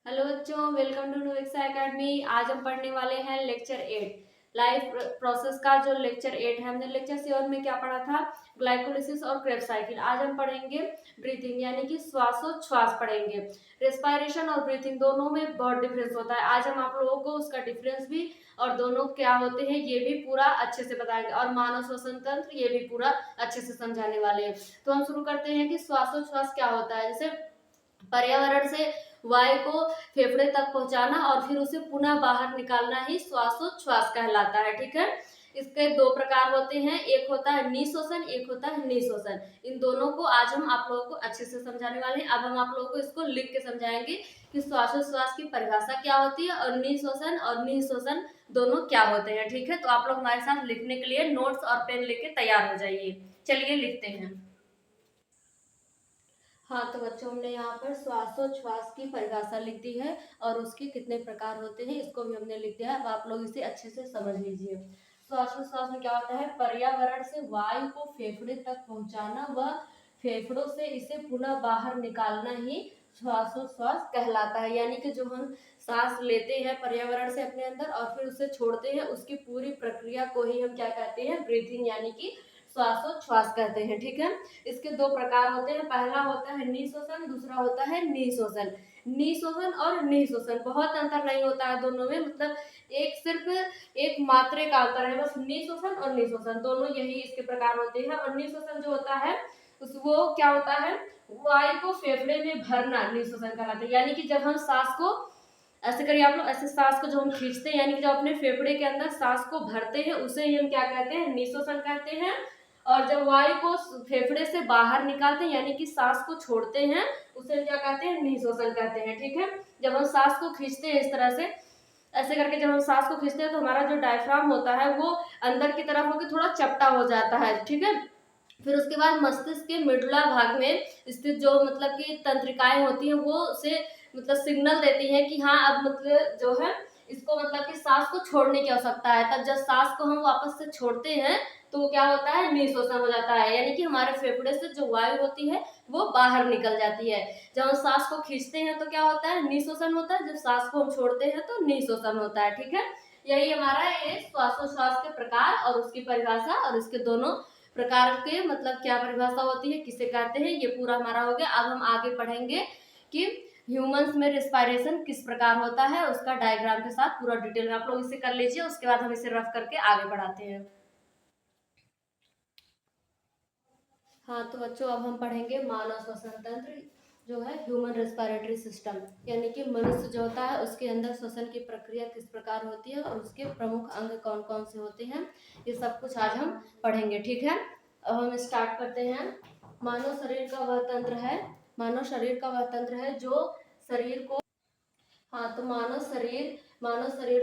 Hello बच्चों, welcome to नुवेक्सा academy. आज हम पढ़ने वाले हैं लेक्चर 8 लाइफ प्रोसेस का। जो लेक्चर 8 है, हमने लेक्चर 7 में क्या पढ़ा था? ग्लाइकोलिसिस और क्रेब्स साइकिल। आज हम पढ़ेंगे ब्रीथिंग यानी कि श्वासोच्छ्वास पढ़ेंगे। रेस्पिरेशन और ब्रीथिंग दोनों में बहुत डिफरेंस होता है। आज हम आप लोगों को उसका डिफरेंस भी और दोनों क्या होते हैं ये भी पूरा अच्छे से बताएंगे, और मानव श्वसन तंत्र ये भी पूरा अच्छे से समझाने वाले हैं। तो हम शुरू करते हैं कि श्वासोच्छ्वास क्या होता है। जैसे पर्यावरण से वायु को फेफड़े तक पहुंचाना और फिर उसे पुनः बाहर निकालना ही श्वासोच्छ्वास कहलाता है। ठीक है। इसके दो प्रकार होते हैं, एक होता है निःश्वसन, एक होता है निःश्वसन। इन दोनों को आज हम आप लोगों को अच्छे से समझाने वाले हैं। अब हम आप लोगों को इसको लिख के समझाएंगे कि श्वासोच्छ्वास की परिभाषा क्या होती है और निःश्वसन और निःश्वसन दोनों क्या होते हैं। ठीक है, तो आप लोग हमारे साथ लिखने के लिए नोट्स और पेन लेके तैयार हो जाइए। चलिए लिखते हैं। हाँ, तो बच्चों हमने यहाँ पर श्वासोच्छ्वास की परिभाषा लिख दी है और उसके कितने प्रकार होते हैं इसको भी हमने लिख दिया है। अब आप लोग इसे अच्छे से समझ लीजिए। श्वासोच्छ्वास में क्या होता है? पर्यावरण से वायु को फेफड़े तक पहुंचाना व फेफड़ों से इसे पुनः बाहर निकालना ही श्वासोच्छ्वास कहलाता है। यानी कि जो हम सांस लेते हैं पर्यावरण से अपने अंदर और फिर उसे छोड़ते हैं, उसकी पूरी प्रक्रिया को ही हम क्या कहते हैं? ब्रीथिंग यानी कि श्वासोच्छ्वास कहते हैं। ठीक है। इसके दो प्रकार होते हैं, पहला होता है निःश्वसन, दूसरा होता है निःश्वसन। निःश्वसन और निःश्वसन बहुत अंतर नहीं होता है दोनों में, मतलब एक सिर्फ एक मात्रे का अंतर है बस। निःश्वसन और निःश्वसन दोनों यही इसके प्रकार होते हैं। और निःश्वसन जो होता है वो क्या होता है? वायु को फेफड़े में भरना निःश्वसन कहलाता है। यानी कि जब हम सांस को ऐसे करिए आप लोग, ऐसे सांस को जब हम खींचते हैं यानी कि जब अपने फेफड़े के अंदर सांस को भरते हैं उसे ही हम क्या कहते हैं? निःश्वसन कहते हैं। और जब वायु को फेफड़े से बाहर निकालते हैं यानी कि सांस को छोड़ते हैं उसे हम क्या कहते हैं? निःश्वसन कहते हैं। ठीक है। जब हम सांस को खींचते हैं इस तरह से, ऐसे करके जब हम सांस को खींचते हैं तो हमारा जो डायफ्राम होता है वो अंदर की तरफ होकर थोड़ा चपटा हो जाता है। ठीक है। फिर उसके बाद मस्तिष्क के मिडुला भाग में स्थित जो मतलब कि तंत्रिकाएं होती हैं वो उसे मतलब सिग्नल देती है कि हाँ अब मतलब जो है इसको मतलब कि सांस को छोड़ने की आवश्यकता है। तब जब सांस को हम वापस से छोड़ते हैं तो क्या होता है? निःश्वसन हो जाता है। यानी कि हमारे फेफड़े से जो वायु होती है वो बाहर निकल जाती है। जब हम सांस को खींचते हैं तो क्या होता है? निःश्वसन होता है। जब सांस को हम छोड़ते हैं तो निःश्वसन होता है। ठीक है। यही हमारा ये श्वासोच्छ्वास के प्रकार और उसकी परिभाषा और इसके दोनों प्रकार के मतलब क्या परिभाषा होती है, किसे कहते हैं, ये पूरा हमारा हो गया। अब हम आगे पढ़ेंगे कि ह्यूमंस में रेस्पिरेशन किस प्रकार होता है, उसका डायग्राम के साथ पूरा डिटेल में आप लोग इसे कर लीजिए। उसके बाद हम इसे रफ करके आगे बढ़ाते हैं। हाँ, तो बच्चों अब हम पढ़ेंगे मानव श्वसन तंत्र जो है ह्यूमन रेस्पिरेटरी सिस्टम, यानी कि मनुष्य जो होता है उसके अंदर श्वसन की प्रक्रिया किस प्रकार होती है और उसके प्रमुख अंग कौन कौन से होते हैं, ये सब कुछ आज हम पढ़ेंगे। ठीक है। अब हम स्टार्ट करते हैं। मानव शरीर का वह तंत्र है, मानव शरीर का वह तंत्र है जो शरीर को, हाँ, तो मानव शरीर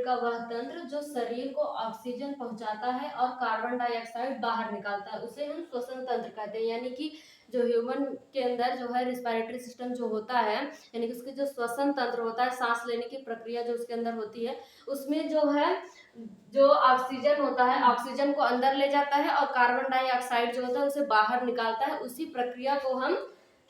का वह तंत्र जो शरीर को ऑक्सीजन पहुंचाता है और कार्बन डाइऑक्साइड बाहर निकालता है उसे हम श्वसन तंत्र कहते हैं। यानी कि जो ह्यूमन के अंदर जो है रेस्पिरेटरी सिस्टम जो होता है, यानी कि उसके जो श्वसन तंत्र होता है, सांस लेने की प्रक्रिया जो उसके अंदर होती है, उसमें जो है जो ऑक्सीजन होता है ऑक्सीजन को अंदर ले जाता है और कार्बन डाइऑक्साइड जो होता है उसे बाहर निकालता है। उसी प्रक्रिया को हम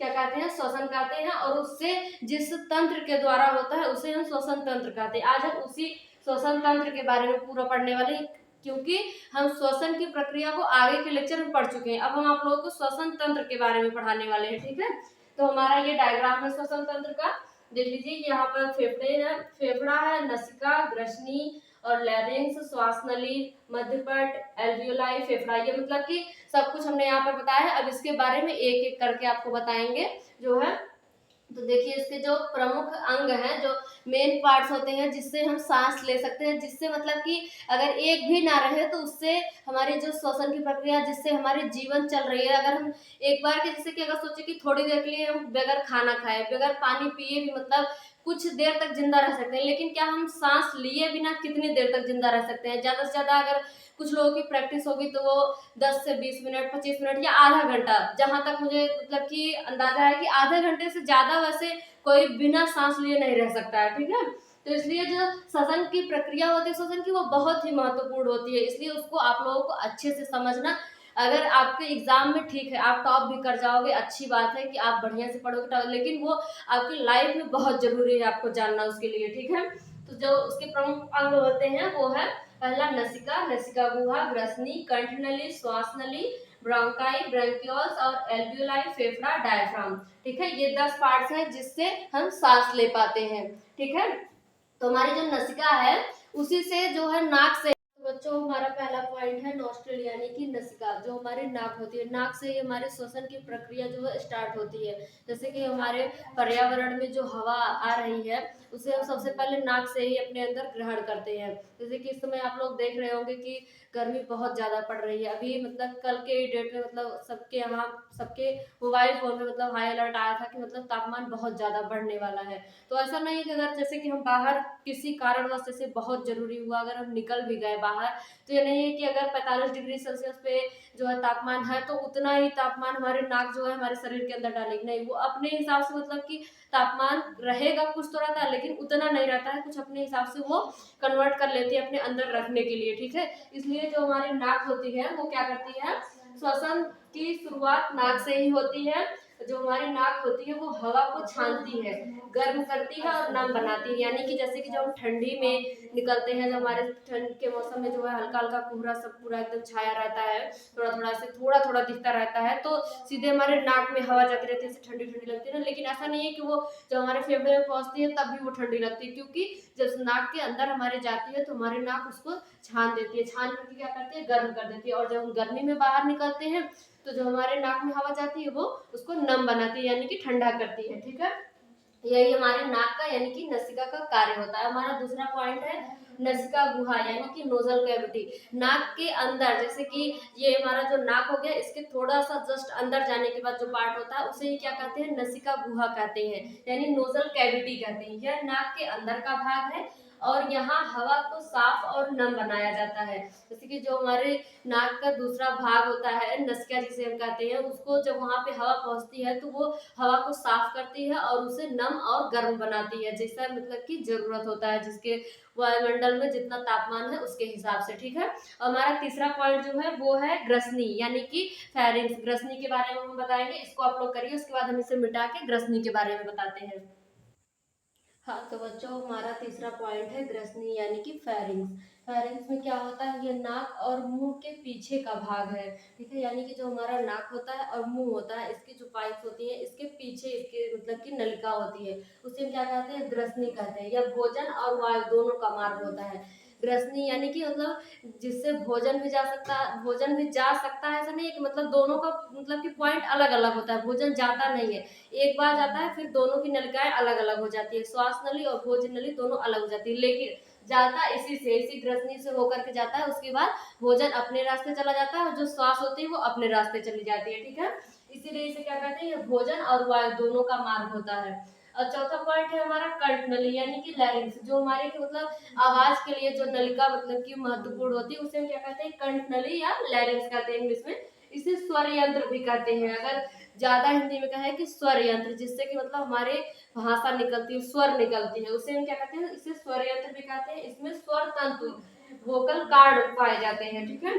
क्या कहते हैं? श्वसन कहते हैं। और उससे जिस तंत्र के द्वारा होता है उसे हम श्वसन तंत्र कहते हैं। आज हम उसी श्वसन तंत्र के बारे में पूरा पढ़ने वाले हैं, क्योंकि हम श्वसन की प्रक्रिया को आगे के लेक्चर में पढ़ चुके हैं। अब हम आप लोगों को श्वसन तंत्र के बारे में पढ़ाने वाले हैं। ठीक है। तो हमारा ये डायग्राम है श्वसन तंत्र का, देख लीजिए। यहाँ पर फेफड़े है, फेफड़ा है, नसिका, ग्रसनी और लैरिंक्स, श्वास नली, मध्यपट, एल्वियोलाई, फेफड़ा, ये मतलब कि सब कुछ हमने यहाँ पर बताया है। अब इसके बारे में एक एक करके आपको बताएंगे जो है। तो देखिए इसके जो प्रमुख अंग हैं, जो मेन पार्ट्स होते हैं जिससे हम सांस ले सकते हैं, जिससे मतलब कि अगर एक भी ना रहे तो उससे हमारी जो श्वसन की प्रक्रिया, जिससे हमारी जीवन चल रही है। अगर हम एक बार के जैसे कि अगर सोचे कि थोड़ी देर के लिए हम बगैर खाना खाए बगैर पानी पिए भी मतलब कुछ देर तक जिंदा रह सकते हैं, लेकिन क्या हम सांस लिए बिना कितनी देर तक जिंदा रह सकते हैं? ज्यादा से ज्यादा अगर कुछ लोगों की प्रैक्टिस होगी तो वो 10 से 20 मिनट, 25 मिनट या आधा घंटा, जहां तक मुझे मतलब कि अंदाजा है कि आधे घंटे से ज्यादा वैसे कोई बिना सांस लिए नहीं रह सकता है। ठीक है। तो इसलिए जो श्वसन की प्रक्रिया होती है श्वसन की, वो बहुत ही महत्वपूर्ण होती है, इसलिए उसको आप लोगों को अच्छे से समझना अगर आपके एग्जाम में ठीक है, आप टॉप भी कर जाओगे, अच्छी बात है कि आप बढ़िया से पढ़ोगे, लेकिन वो आपकी लाइफ में बहुत जरूरी है आपको जानना उसके लिए, ठीक है। तो जो उसके प्रमुख अंग होते हैं वो है पहला नसिका, नसिका गुहा, ग्रसनी, कंठनली, श्वास नली, ब्रोंकाई, ब्रैंकियोल्स और एल्वियोलाई, फेफड़ा, डायफ्राम, ठीक है। ये 10 पार्ट्स हैं जिससे हम सांस ले पाते हैं, ठीक है। तो हमारी जो नसिका है उसी से जो है नाक से, तो बच्चों हमारा पहला पॉइंट है नॉस्ट्रल यानी कि नसिका, जो हमारी नाक होती है, नाक से ही हमारे श्वसन की प्रक्रिया जो है स्टार्ट होती है। जैसे कि हमारे पर्यावरण में जो हवा आ रही है उसे हम सबसे पहले नाक से ही अपने अंदर ग्रहण करते हैं। जैसे कि इस समय आप लोग देख रहे होंगे कि गर्मी बहुत ज्यादा पड़ रही है, अभी मतलब कल के डेट में मतलब सबके यहाँ सबके मोबाइल फोन में मतलब हाई अलर्ट आया था कि मतलब तापमान बहुत ज्यादा बढ़ने वाला है। तो ऐसा नहीं है कि अगर जैसे कि हम बाहर किसी कारणवश जैसे बहुत जरूरी हुआ अगर हम निकल भी गए बाहर, तो ये नहीं है कि अगर 45 डिग्री सेल्सियस पे जो है तापमान है तो उतना ही तापमान हमारे नाक जो है हमारे शरीर के अंदर डालेगी, नहीं, वो अपने हिसाब से मतलब कि तापमान रहेगा, कुछ तो रहता है लेकिन उतना नहीं रहता है, कुछ अपने हिसाब से वो कन्वर्ट कर लेती है अपने अंदर रखने के लिए, ठीक है। इसलिए जो हमारी नाक होती है वो क्या करती है, श्वसन की शुरुआत नाक से ही होती है। जो हमारी नाक होती है वो हवा को छानती है, गर्म करती है और नम बनाती है। यानी कि जैसे कि जब हम ठंडी में निकलते हैं, जब हमारे ठंड के मौसम में जो है हल्का हल्का कोहरा सब पूरा एकदम छाया रहता है, थोड़ा थोड़ा से थोड़ा थोड़ा दिखता रहता है, तो सीधे हमारे नाक में हवा जाती रहती है, ठंडी ठंडी लगती है ना। लेकिन ऐसा नहीं है कि वो जब हमारे फेफड़े में पहुंचती है तब भी वो ठंडी लगती है, क्योंकि जब नाक के अंदर हमारे जाती है तो हमारी नाक उसको छान देती है, छान करके क्या करती है, गर्म कर देती है। और जब हम गर्मी में बाहर निकलते हैं तो जो हमारे नाक में हवा जाती है वो उसको नम बनाती है, यानी कि ठंडा करती है, ठीक है। यही हमारे नाक का यानी कि नसिका का कार्य होता है। हमारा दूसरा पॉइंट है नसिका गुहा यानी कि नोजल कैविटी। नाक के अंदर, जैसे कि ये हमारा जो नाक हो गया, इसके थोड़ा सा जस्ट अंदर जाने के बाद जो पार्ट होता है उसे ही क्या कहते हैं, नसिका गुहा कहते हैं, यानी नोजल कैविटी कहते हैं। यह नाक के अंदर का भाग है और यहाँ हवा को साफ और नम बनाया जाता है। जैसे कि जो हमारे नाक का दूसरा भाग होता है नसिका जिसे हम कहते हैं, उसको जब वहां पे हवा पहुंचती है तो वो हवा को साफ करती है और उसे नम और गर्म बनाती है, जैसा मतलब की जरूरत होता है, जिसके वायुमंडल में जितना तापमान है उसके हिसाब से, ठीक है। और हमारा तीसरा पॉइंट जो है वो है ग्रसनी यानी कि फेरिंक्स। ग्रसनी के बारे में हम बताएंगे, इसको आप लोग करिए, उसके बाद हम इसे मिटा के ग्रसनी के बारे में बताते हैं। हाँ तो बच्चों हमारा तीसरा पॉइंट है ग्रसनी यानी कि फेरिंग्स। फेरिंग्स में क्या होता है, ये नाक और मुंह के पीछे का भाग है, ठीक है। यानी कि जो हमारा नाक होता है और मुंह होता है, इसकी जो पाइप्स होती है इसके पीछे इसके मतलब की नलिका होती है, उसे हम क्या कहते हैं, ग्रसनी कहते हैं। यह भोजन और वायु दोनों का मार्ग होता है। ग्रसनी यानी कि मतलब जिससे भोजन भी जा सकता है, भोजन भी जा सकता है, ऐसा नहीं है कि मतलब दोनों का मतलब कि पॉइंट अलग अलग होता है, भोजन जाता नहीं है, एक बार जाता है फिर दोनों की नलिकाएं अलग अलग हो जाती है, श्वास नली और भोजन नली दोनों अलग हो जाती है, लेकिन जाता इसी से, इसी ग्रसनी से होकर के जाता है। उसके बाद भोजन अपने रास्ते चला जाता है और जो श्वास होती है वो अपने रास्ते चली जाती है, ठीक है। इसीलिए इसे क्या कहते हैं, ये भोजन और वायु दोनों का मार्ग होता है। और चौथा पॉइंट है हमारा कंठ नली यानी कि लैरिंक्स, जो हमारे के मतलब आवाज के लिए जो नलिका मतलब की महत्वपूर्ण होती है उसे हम क्या कहते हैं, कंठ नली या लैरिंक्स कहते हैं इंग्लिश में। इसे स्वर यंत्र भी कहते हैं, अगर ज्यादा हिंदी में कहे कि स्वर यंत्र, जिससे कि मतलब हमारे भाषा निकलती है, स्वर निकलती है, उसे हम क्या कहते हैं, इसे स्वर यंत्र भी कहते हैं। इसमें स्वर तंतु वोकल कार्ड पाए जाते हैं, ठीक है।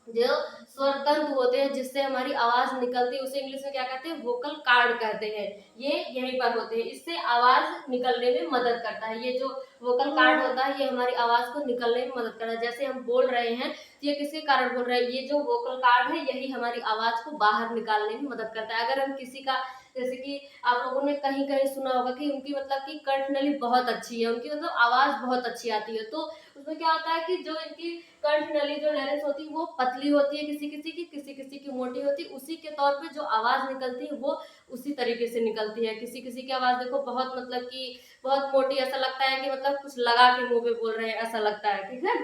जो स्वर तंतु होते हैं जिससे हमारी आवाज निकलती है उसे इंग्लिश में क्या कहते हैं, वोकल कार्ड कहते हैं। ये यहीं पर होते हैं, इससे आवाज निकलने में मदद करता है। ये जो वोकल कार्ड होता है ये हमारी आवाज को निकलने में मदद करता है, जैसे हम बोल रहे हैं तो ये किसके कारण बोल रहे हैं, ये जो वोकल कार्ड है यही हमारी आवाज को बाहर निकालने में मदद करता है। अगर हम किसी का, जैसे कि आप लोगों ने कहीं कहीं सुना होगा कि उनकी मतलब की कंठ नली बहुत अच्छी है, उनकी मतलब आवाज बहुत अच्छी आती है, तो उसमें क्या होता है कि जो इनकी कंठ नली जो लैरिंक्स होती है वो पतली होती है, किसी किसी की, किसी किसी की मोटी होती है, उसी के तौर पे जो आवाज निकलती है वो उसी तरीके से निकलती है। किसी किसी की आवाज देखो बहुत मतलब कि बहुत मोटी, ऐसा लगता है कि मतलब कुछ लगा के मुंह पे बोल रहे हैं ऐसा लगता है, ठीक है।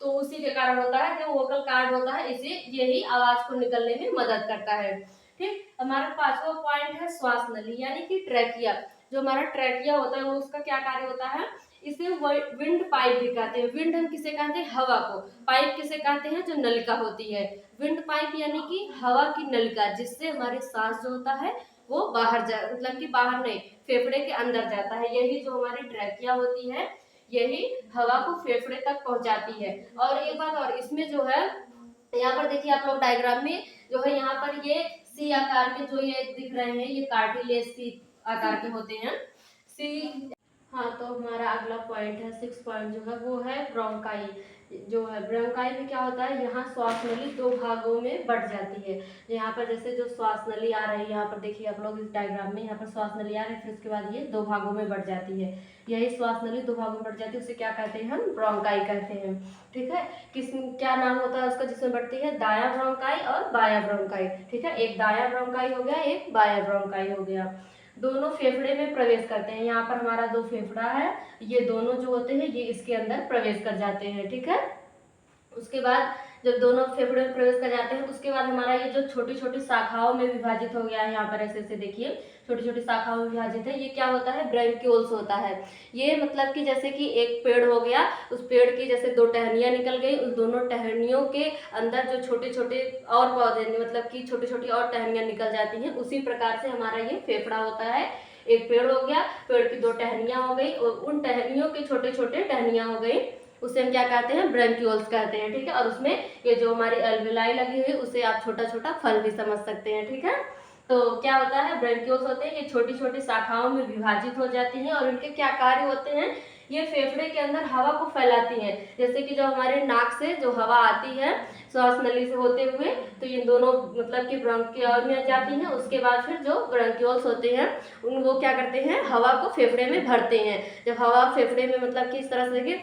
तो उसी के कारण होता है, जो वोकल कार्ड होता है इसे यही आवाज को निकलने में मदद करता है, ठीक। हमारा पांचवा पॉइंट है श्वास नली यानी कि ट्रैकिया। जो हमारा ट्रैकिया होता है वो उसका क्या कार्य होता है, इसे विंड पाइप भी कहते हैं। विंड हम किसे कहते हैं, हवा को। पाइप किसे कहते हैं, जो नलिका होती है। विंड पाइप यानी कि हवा की नलिका, जिससे हमारे सांस जो होता है वो बाहर जा मतलब कि बाहर नहीं, फेफड़े के अंदर जाता है। यही जो हमारी ट्रैकिया होती है यही हवा को फेफड़े तक पहुंचाती है। और एक बात और, इसमें जो है यहाँ पर देखिए आप लोग डायग्राम में जो है यहाँ पर ये सी आकार के जो ये दिख रहे हैं ये कार्टिलेज सी आकार के होते हैं सी। हाँ, तो हमारा अगला पॉइंट है 6 पॉइंट जो है वो है ब्रोंकाई। जो है ब्रोंकाई में क्या होता है, यहाँ श्वास नली दो भागों में बढ़ जाती है। यहाँ पर जैसे जो श्वास नली आ रही है, यहाँ पर देखिए आप लोग इस डायग्राम में, यहाँ पर श्वास नली आ रही है, फिर उसके बाद ये दो भागों में बढ़ जाती है। यही श्वास नली दो भागों में बढ़ जाती है, उसे क्या कहते हैं, हम ब्रोंकाई कहते हैं। ठीक है, किस क्या नाम होता है उसका जिसमें बढ़ती है, दाया ब्रोंकाई और बाया ब्रोंकाई। ठीक है, एक दाया ब्रोंकाई हो गया, एक बाया ब्रोंकाई हो गया। दोनों फेफड़े में प्रवेश करते हैं। यहाँ पर हमारा दो फेफड़ा है, ये दोनों जो होते हैं ये इसके अंदर प्रवेश कर जाते हैं। ठीक है, उसके बाद जब दोनों फेफड़े में प्रवेश कर जाते हैं उसके बाद हमारा ये जो छोटी छोटी शाखाओं में विभाजित हो गया है, यहाँ पर ऐसे ऐसे देखिए छोटी छोटी शाखाओं में विभाजित है। ये क्या होता है, ब्रैंक्यूल्स होता है। ये मतलब कि जैसे कि एक पेड़ हो गया, उस पेड़ की जैसे दो टहनियाँ निकल गई, उस दोनों टहनियों के अंदर जो छोटे छोटे और पौधे मतलब कि छोटी छोटी और टहनियाँ निकल जाती हैं, उसी प्रकार से हमारा ये फेफड़ा होता है। एक पेड़ हो गया, पेड़ की दो टहनियाँ हो गई और उन टहनियों के छोटे छोटे टहनियाँ हो गई, उसे हम क्या कहते हैं, ब्रैंक्यूल्स कहते हैं। ठीक है, और उसमें ये जो हमारी एल्विलाई लगी हुई उसे आप छोटा छोटा फल भी समझ सकते हैं। ठीक है, तो क्या होता है, ब्रैंक्यूल्स होते हैं, ये छोटी छोटी शाखाओं में विभाजित हो जाती हैं और इनके क्या कार्य होते हैं, ये फेफड़े के अंदर हवा को फैलाती हैं। जैसे कि जो हमारे नाक से जो हवा आती है श्वास नली से होते हुए, तो ये दोनों मतलब कि ब्रोंकियल में जाती हैं, उसके बाद फिर जो ब्रैंक्यूल्स होते हैं उन वो क्या करते हैं, हवा को फेफड़े में भरते हैं। जब हवा फेफड़े में मतलब कि इस तरह से कि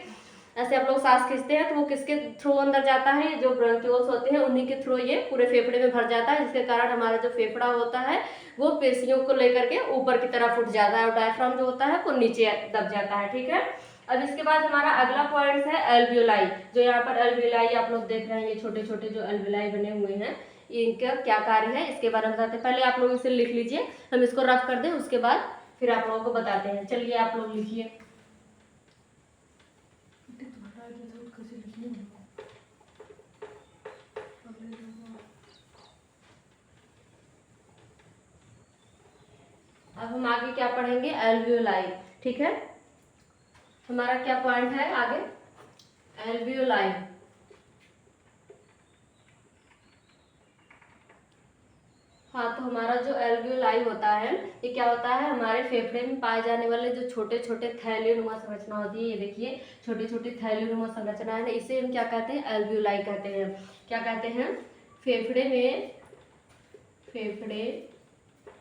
ऐसे आप लोग सांस खींचते हैं तो वो किसके थ्रू अंदर जाता है, जो ब्रोंक्यूल्स होते हैं उन्हीं के थ्रू ये पूरे फेफड़े में भर जाता है, जिसके कारण हमारा जो फेफड़ा होता है वो पेशियों को लेकर के ऊपर की तरफ उठ जाता है और डायफ्राम जो होता है वो नीचे दब जाता है। ठीक है, अब इसके बाद हमारा अगला पॉइंट है एल्वियोलाई। जो यहाँ पर एल्वियोलाई आप लोग देख रहे हैं, ये छोटे छोटे जो एल्वियोलाई बने हुए हैं, इनका क्या कार्य है इसके बारे में बताते हैं। पहले आप लोग इसे लिख लीजिए, हम इसको रफ कर दें, उसके बाद फिर आप लोगों को बताते हैं। चलिए आप लोग लिखिए। अब हम आगे क्या पढ़ेंगे, एल्वियोलाई। ठीक है, हमारा क्या पॉइंट है आगे, एल्वियोलाई। हाँ, तो हमारा जो एल्वियोलाई होता है ये क्या होता है, हमारे फेफड़े में पाए जाने वाले जो छोटे छोटे थैलीनुमा संरचना होती है, ये देखिए छोटी छोटी थैलीनुमा संरचना है, इसे हम क्या कहते हैं, एल्वियोलाई कहते हैं। क्या कहते हैं, फेफड़े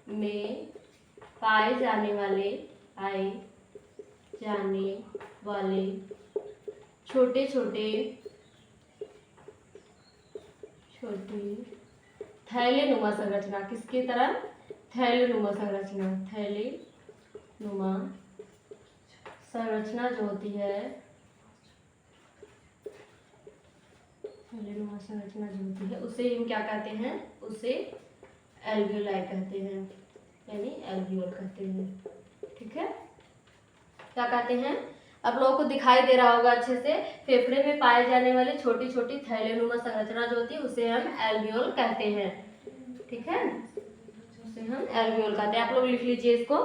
में पाए जाने वाले छोटे छोटे थैलीनुमा संरचना, किसकी तरह, थैलीनुमा संरचना जो होती है, थैलीनुमा संरचना जो होती है उसे हम क्या कहते हैं, उसे एल्वियोलाई कहते हैं, यानी एल्वियोल कहते हैं। ठीक है, क्या कहते हैं, आप लोगों को दिखाई दे रहा होगा अच्छे से, फेफड़े में पाए जाने वाली छोटी छोटी थैलीनुमा संरचना जो होती है उसे हम एल्वियोल कहते हैं। ठीक है, उसे हम एल्वियोल कहते हैं। आप लोग लिख लीजिए इसको।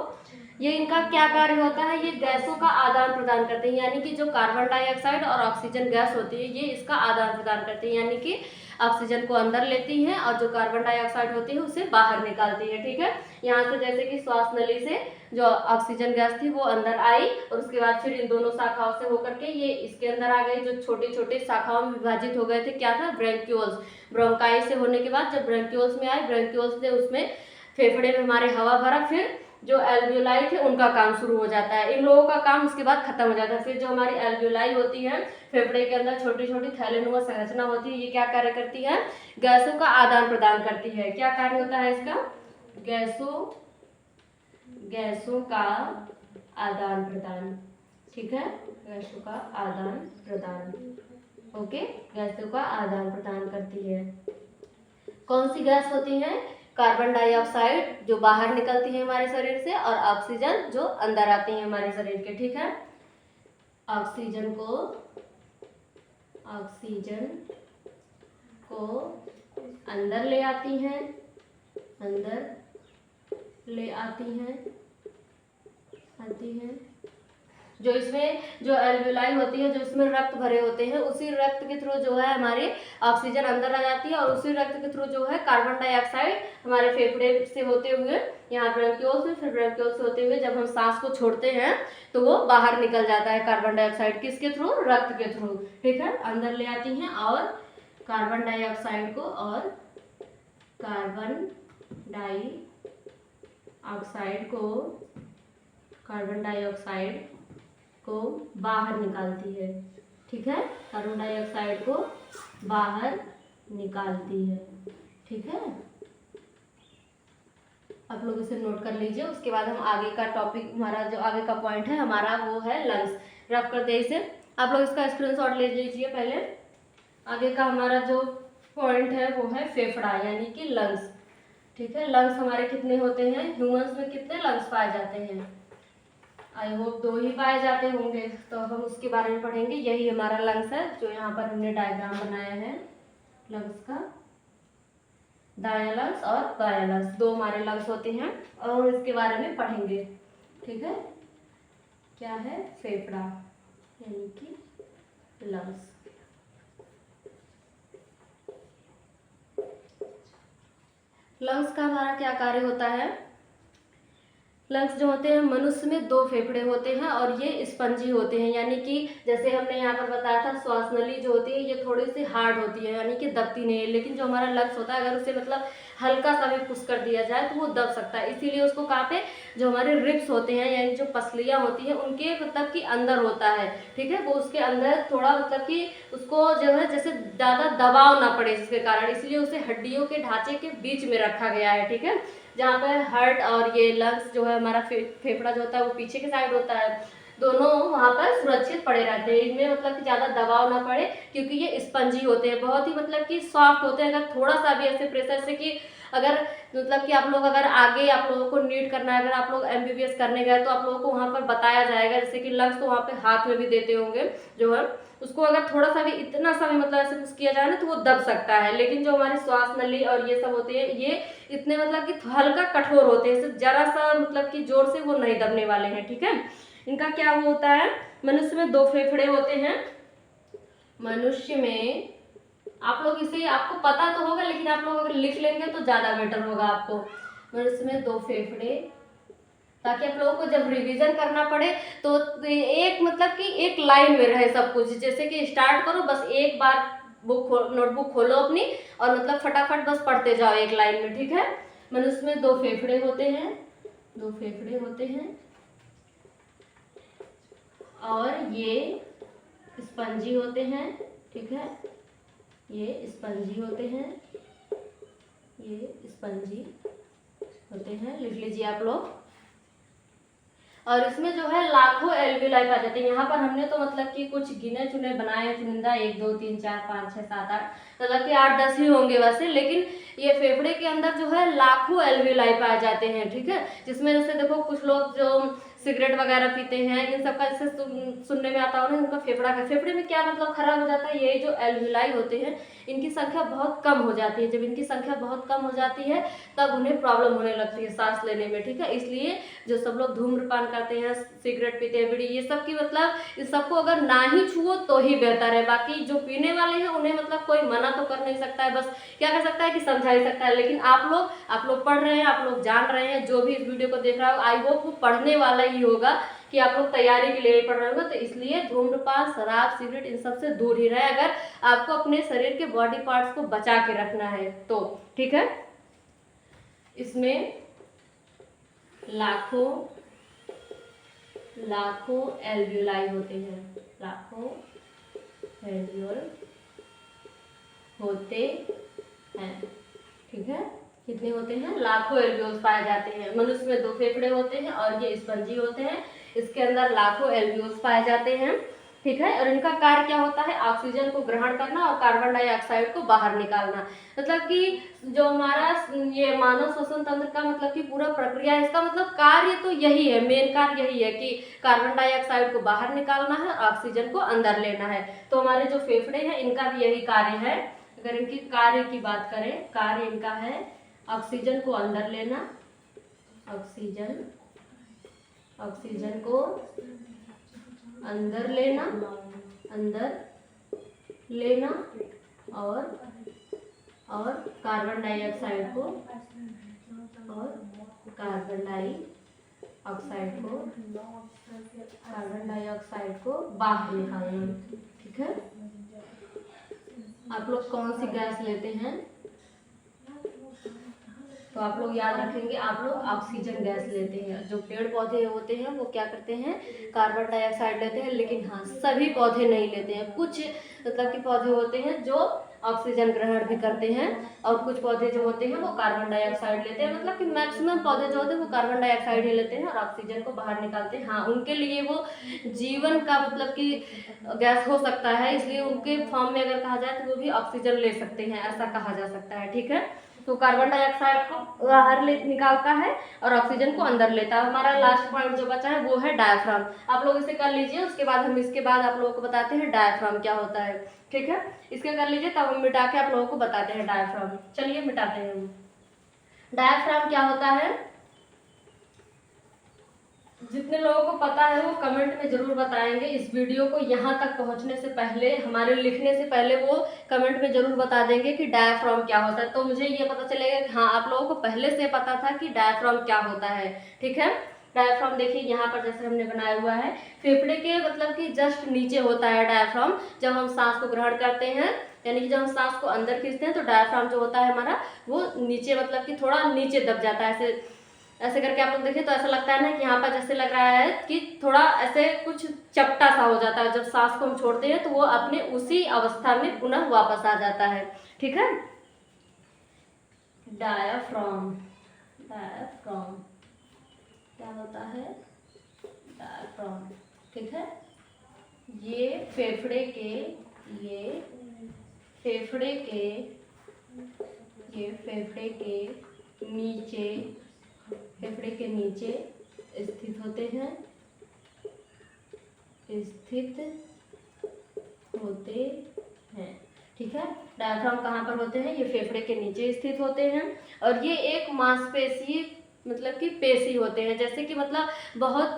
ये इनका क्या कार्य होता है, ये गैसों का आदान प्रदान करते हैं, यानी कि जो कार्बन डाइऑक्साइड और ऑक्सीजन गैस होती है ये इसका आदान प्रदान करते हैं, यानी कि ऑक्सीजन को अंदर लेती हैं और जो कार्बन डाइऑक्साइड होती है उसे बाहर निकालती है। ठीक है, यहाँ से जैसे कि श्वास नली से जो ऑक्सीजन गैस थी वो अंदर आई और उसके बाद फिर इन दोनों शाखाओं से होकर के ये इसके अंदर आ गई, जो छोटे छोटे शाखाओं में विभाजित हो गए थे, क्या था, ब्रैंक्यूल्स। ब्रोंकाई से होने के बाद जब ब्रैंक्यूल्स में आए, ब्रैंक्यूल्स से उसमें फेफड़े में हमारे हवा भरा, फिर जो एल्वियोलाई थे उनका काम शुरू हो जाता है, इन लोगों का काम उसके बाद खत्म हो जाता है। फिर जो हमारी एल्वियोलाई होती है, फेफड़े के अंदर छोटी छोटी थैलीनुमा संरचना होती है, ये क्या कार्य करती है, गैसों का आदान प्रदान करती है। क्या कार्य होता है इसका, गैसों का आदान प्रदान। ठीक है, गैसों का आदान प्रदान, ओके, गैसों का आदान प्रदान करती है। कौन सी गैस होती है, कार्बन डाइऑक्साइड जो बाहर निकलती है हमारे शरीर से और ऑक्सीजन जो अंदर आती है हमारे शरीर के। ठीक है, ऑक्सीजन को अंदर ले आती हैं, आती हैं जो इसमें जो एल्वियोलाई होती है, जो इसमें रक्त भरे होते हैं, उसी रक्त के थ्रू जो है हमारी ऑक्सीजन अंदर आ जाती है और उसी रक्त के थ्रू जो है कार्बन डाइऑक्साइड हमारे फेफड़े से होते हुए यहाँ ब्रोंकियोल से, फिर ब्रोंकियोल से होते हुए जब हम सांस को छोड़ते हैं तो वो बाहर निकल जाता है कार्बन डाइऑक्साइड, किसके थ्रू? रक्त के थ्रू। ठीक है, अंदर ले आती हैं और कार्बन डाइऑक्साइड को और कार्बन डाइऑक्साइड को बाहर निकालती है। ठीक है, कार्बन डाइऑक्साइड को बाहर निकालती है। ठीक है, आप लोग इसे नोट कर लीजिए। उसके बाद हम आगे का टॉपिक, हमारा जो आगे का पॉइंट है हमारा वो है लंग्स। रफ कर दे इसे, आप लोग इसका स्क्रीनशॉट ले लीजिए। पहले आगे का हमारा जो पॉइंट है वो है फेफड़ा यानी कि लंग्स। ठीक है, लंग्स हमारे कितने होते हैं? ह्यूमंस में कितने लंग्स पाए जाते हैं? आई होप 2 ही पाए जाते होंगे, तो हम उसके बारे में पढ़ेंगे। यही हमारा लंग्स है जो यहाँ पर हमने डायग्राम बनाया है लंग्स का। दायां लंग्स और बायां लंग्स, 2 हमारे लंग्स होते हैं और इसके बारे में पढ़ेंगे। ठीक है, क्या है? फेफड़ा यानी कि लंग्स। लंग्स का हमारा क्या कार्य होता है? लंग्स जो होते हैं, मनुष्य में 2 फेफड़े होते हैं और ये स्पंजी होते हैं, यानी कि जैसे हमने यहाँ पर बताया था श्वास नली जो होती है ये थोड़ी सी हार्ड होती है, यानी कि दबती नहीं है। लेकिन जो हमारा लंग्स होता है अगर उसे मतलब हल्का सा भी पुश कर दिया जाए तो वो दब सकता है। इसीलिए उसको कहाँ पे, जो हमारे रिब्स होते हैं यानी जो पसलियाँ होती हैं उनके मतलब कि अंदर होता है। ठीक है, वो उसके अंदर थोड़ा मतलब कि उसको जो है जैसे ज़्यादा दबाव ना पड़े जिसके कारण, इसलिए उसे हड्डियों के ढांचे के बीच में रखा गया है। ठीक है, जहाँ पर हार्ट और ये लंग्स जो है हमारा फेफड़ा जो होता है वो पीछे के साइड होता है, दोनों वहाँ पर सुरक्षित पड़े रहते हैं। इनमें मतलब कि ज़्यादा दबाव ना पड़े क्योंकि ये स्पंजी होते हैं, बहुत ही मतलब कि सॉफ्ट होते हैं। अगर थोड़ा सा भी ऐसे प्रेशर से कि अगर मतलब कि आप लोग अगर आगे आप लोगों को नीट करना है, अगर आप लोग MBBS करने गए तो आप लोगों को वहाँ पर बताया जाएगा, जैसे कि लंग्स तो वहाँ पे हाथ में भी देते होंगे जो है, उसको अगर थोड़ा सा भी इतना सा भी मतलब ऐसे कुछ किया जाए ना तो वो दब सकता है। लेकिन जो हमारी श्वास नली और ये सब होते हैं ये इतने मतलब कि हल्का कठोर होते हैं, सिर्फ जरा सा मतलब कि जोर से वो नहीं दबने वाले हैं। ठीक है, इनका क्या वो होता है? मनुष्य में 2 फेफड़े होते हैं। मनुष्य में, आप लोग इसे आपको पता तो होगा लेकिन आप लोग अगर लिख लेंगे तो ज्यादा बेटर होगा आपको। मनुष्य में 2 फेफड़े, ताकि आप लोगों को जब रिवीजन करना पड़े तो एक मतलब कि एक लाइन में रहे सब कुछ। जैसे कि स्टार्ट करो, बस एक बार नोटबुक खोलो अपनी और मतलब फटाफट बस पढ़ते जाओ एक लाइन में। ठीक है, मनुष्य में 2 फेफड़े होते हैं, 2 फेफड़े होते हैं और ये स्पंजी होते हैं। ठीक है, ये स्पंजी होते हैं, ये स्पंजी होते हैं, लिख लीजिए आप लोग। और इसमें जो है लाखों एल्वियोलाई पाए जाते हैं। यहाँ पर हमने तो मतलब कि कुछ गिने चुने बनाए चुनिंदा 1 2 3 4 5 6 7 8 मतलब कि 8 10 ही होंगे वैसे, लेकिन ये फेफड़े के अंदर जो है लाखों एल्वियोलाई पाए जाते हैं। ठीक है, जिसमें जैसे देखो कुछ लोग जो सिगरेट वगैरह पीते हैं इन सब का जैसे सुनने में आता हो ना, उनका फेफड़े में क्या मतलब खराब हो जाता है, ये जो एल्वियोलाई होते हैं इनकी संख्या बहुत कम हो जाती है। जब इनकी संख्या बहुत कम हो जाती है तब उन्हें प्रॉब्लम होने लगती है सांस लेने में। ठीक है, इसलिए जो सब लोग धूम्रपान करते हैं, सिगरेट पीते हैं, बीड़ी, ये सब की मतलब इस सबको अगर ना ही छुओ तो ही बेहतर है। बाकी जो पीने वाले हैं उन्हें मतलब कोई मना तो कर नहीं सकता है, बस क्या कर सकता है कि समझा ही सकता है। लेकिन आप लोग पढ़ रहे हैं, आप लोग जान रहे हैं, जो भी इस वीडियो को देख रहा हो आई होप वो पढ़ने वाला ही होगा कि आप लोग तैयारी के लिए पढ़ रहे होंगे। तो इसलिए धूम्रपान, शराब, सिगरेट इन सब से दूर ही रहे अगर आपको अपने शरीर के बॉडी पार्ट्स को बचा के रखना है तो। ठीक है, इसमें लाखों एल्वियोलाई होते हैं, लाखों एल्वियोल होते हैं। ठीक है, कितने होते हैं? लाखों एल्वियोल्स पाए जाते हैं। मनुष्य में 2 फेफड़े होते हैं और ये स्पंजी होते हैं, इसके अंदर लाखों एल्वियोल्स पाए जाते हैं। ठीक है, और इनका कार्य क्या होता है? ऑक्सीजन को ग्रहण करना और कार्बन डाइऑक्साइड को बाहर निकालना। मतलब कि जो हमारा ये मानव श्वसन तंत्र का मतलब कि पूरा प्रक्रिया है, इसका मतलब कार्य तो यही है, मेन कार्य यही है कि कार्बन डाइऑक्साइड को बाहर निकालना है, ऑक्सीजन को अंदर लेना है। तो हमारे जो फेफड़े हैं इनका भी यही कार्य है। अगर इनकी कार्य की बात करें, कार्य इनका है ऑक्सीजन को अंदर लेना, ऑक्सीजन को अंदर लेना, अंदर लेना और कार्बन डाइऑक्साइड को, और कार्बन डाइऑक्साइड को बाहर निकालना। ठीक है, आप लोग कौन सी गैस लेते हैं? तो आप लोग याद रखेंगे, आप लोग ऑक्सीजन गैस लेते हैं। जो पेड़ पौधे होते हैं वो क्या करते हैं? कार्बन डाइऑक्साइड लेते हैं। लेकिन हाँ, सभी पौधे नहीं लेते हैं। कुछ मतलब कि पौधे होते हैं जो ऑक्सीजन ग्रहण भी करते हैं, और कुछ पौधे जो होते हैं वो कार्बन डाइऑक्साइड लेते हैं। मतलब कि मैक्सिमम पौधे जो होते हैं वो कार्बन डाइऑक्साइड ही लेते हैं और ऑक्सीजन को बाहर निकालते हैं। हाँ, उनके लिए वो जीवन का मतलब कि गैस हो सकता है, इसलिए उनके फॉर्म में अगर कहा जाए तो वो भी ऑक्सीजन ले सकते हैं, ऐसा कहा जा सकता है। ठीक है, तो कार्बन डाइऑक्साइड को बाहर निकालता है और ऑक्सीजन को अंदर लेता है। हमारा लास्ट पॉइंट जो बचा है वो है डायफ्राम। आप लोग इसे कर लीजिए, उसके बाद हम इसके बाद आप लोगों को बताते हैं डायफ्राम क्या होता है। ठीक है, इसके कर लीजिए, तब हम मिटा के आप लोगों को बताते हैं डायफ्राम। चलिए मिटाते हैं। डायफ्राम क्या होता है? जितने लोगों को पता है वो कमेंट में जरूर बताएंगे। इस वीडियो को यहाँ तक पहुँचने से पहले, हमारे लिखने से पहले वो कमेंट में जरूर बता देंगे कि डायफ्राम क्या होता है, तो मुझे ये पता चलेगा कि हाँ, आप लोगों को पहले से पता था कि डायफ्राम क्या होता है। ठीक है, डायफ्राम देखिए यहाँ पर जैसे हमने बनाया हुआ है, फेफड़े के मतलब कि जस्ट नीचे होता है डायफ्राम। जब हम सांस को ग्रहण करते हैं, यानी कि जब हम सांस को अंदर खींचते हैं, तो डायफ्राम जो होता है हमारा वो नीचे मतलब कि थोड़ा नीचे दब जाता है। ऐसे ऐसे करके आप लोग देखें तो ऐसा लगता है ना कि यहाँ पर जैसे लग रहा है कि थोड़ा ऐसे कुछ चपटा सा हो जाता है। जब सांस को हम छोड़ते हैं तो वो अपने उसी अवस्था में पुनः वापस आ जाता है। ठीक है, डायाफ्राम, डायाफ्राम क्या होता है? डायाफ्राम। ठीक है, ये फेफड़े के नीचे स्थित होते हैं, ठीक है, डायफ्राम कहाँ पर होते हैं? ये फेफड़े के नीचे स्थित होते हैं, और ये एक मांसपेशी मतलब कि पेशी होते हैं। जैसे कि मतलब बहुत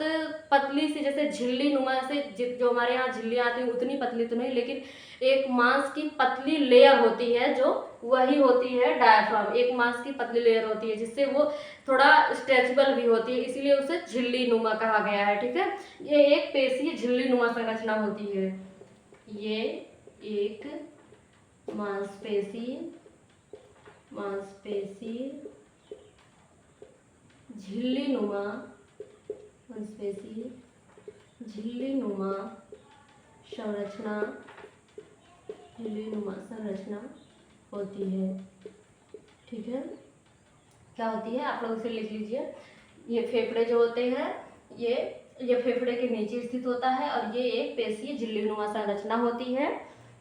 पतली सी, जैसे झिल्ली नुमा से, जो हमारे यहाँ झिल्लियाँ आती हैं उतनी पतली तो नहीं, लेकिन एक मांस की पतली लेयर होती है, जो वही होती है डायफ्राम। एक मांस की पतली लेयर होती है जिससे वो थोड़ा स्ट्रेचेबल भी होती है, इसीलिए उसे झिल्ली नुमा कहा गया है। ठीक है, ये एक पेशी झिल्ली नुमा संरचना होती है। ये एक मांसपेशी झिल्ली नुमा संरचना होती है। ठीक है, क्या होती है आप लोग इसे लिख लीजिए। ये फेफड़े जो होते हैं, ये फेफड़े के नीचे स्थित होता है, और ये एक पेशीय झिल्ली नुमा संरचना होती है।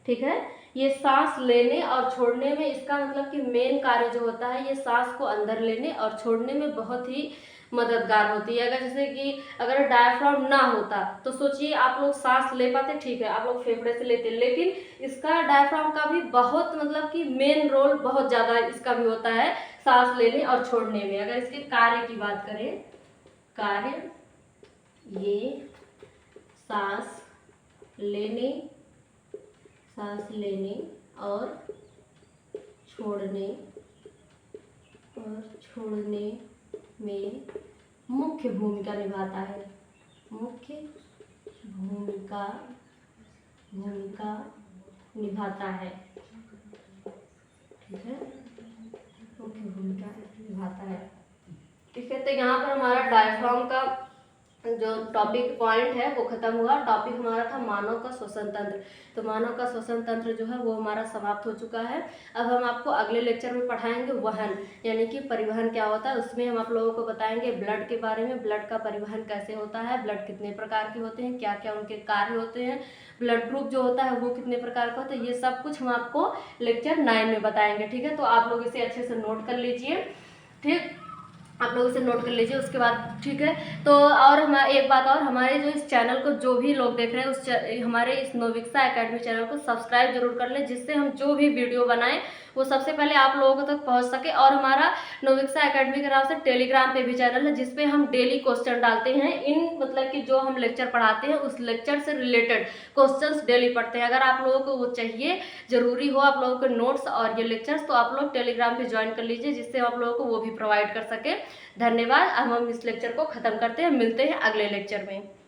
ठीक है, ये सांस लेने और छोड़ने में, इसका मतलब कि मेन कार्य जो होता है, ये सांस को अंदर लेने और छोड़ने में बहुत ही मददगार होती है। अगर जैसे कि अगर डायफ्राम ना होता तो सोचिए आप लोग सांस ले पाते? ठीक है, आप लोग फेफड़े से लेते, लेकिन इसका डायफ्राम का भी बहुत मतलब कि मेन रोल बहुत ज़्यादा इसका भी होता है सांस लेने और छोड़ने में। अगर इसके कार्य की बात करें, कार्य ये सांस लेने और छोड़ने में मुख्य भूमिका निभाता है। ठीक है, मुख्य भूमिका निभाता है। ठीक है, तो यहाँ पर हमारा डायफ्राम का जो टॉपिक पॉइंट है वो खत्म हुआ। टॉपिक हमारा था मानव का श्वसन तंत्र। तो मानव का श्वसन तंत्र जो है वो हमारा समाप्त हो चुका है। अब हम आपको अगले लेक्चर में पढ़ाएंगे वहन, यानी कि परिवहन क्या होता है। उसमें हम आप लोगों को बताएंगे ब्लड के बारे में, ब्लड का परिवहन कैसे होता है, ब्लड कितने प्रकार के होते हैं, क्या क्या उनके कार्य होते हैं, ब्लड ग्रुप जो होता है वो कितने प्रकार का होता है, ये सब कुछ हम आपको लेक्चर 9 में बताएंगे। ठीक है, तो आप लोग इसे अच्छे से नोट कर लीजिए। ठीक, आप लोग इसे नोट कर लीजिए उसके बाद। ठीक है, तो और हमारे एक बात और, हमारे जो इस चैनल को जो भी लोग देख रहे हैं हमारे इस नोविक्सा एकेडमी चैनल को सब्सक्राइब जरूर कर लें, जिससे हम जो भी वीडियो बनाएं वो सबसे पहले आप लोगों तक पहुंच सके। और हमारा नवोदिक्षा एकेडमी के नाम से टेलीग्राम पे भी चैनल है, जिसपे हम डेली क्वेश्चन डालते हैं। इन मतलब कि जो हम लेक्चर पढ़ाते हैं उस लेक्चर से रिलेटेड क्वेश्चंस डेली पढ़ते हैं। अगर आप लोगों को वो चाहिए, जरूरी हो आप लोगों के नोट्स और ये लेक्चर्स, तो आप लोग टेलीग्राम पे ज्वाइन कर लीजिए, जिससे आप लोगों को वो भी प्रोवाइड कर सके। धन्यवाद। अब हम इस लेक्चर को खत्म करते हैं, मिलते हैं अगले लेक्चर में।